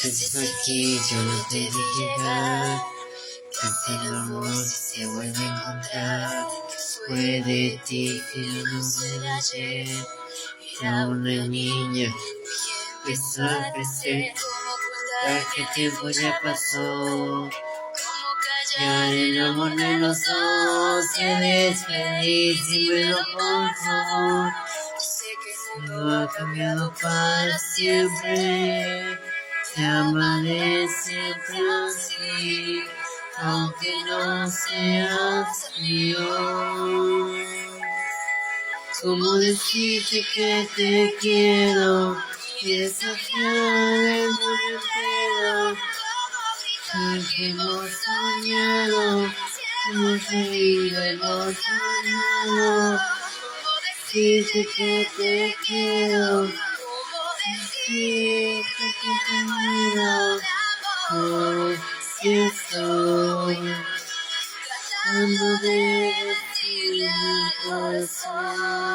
Aquí yo no te dije nada, que si el amor se vuelve a encontrar, fue de ti que no se la ayer, era una niña, empezó a crecer, ya que tiempo ya pasó, ya el amor de los dos se despedir, dímelo por favor, no ha cambiado para siempre. Te amaré siempre así, aunque no seas mío. ¿Cómo decirte que te quiero y desafiar el mundo entero? Que hemos soñado, hemos reído, hemos soñado. Decirte que te quiero. Decirte que te muero, oh, si estoy tratando de decir mi corazón.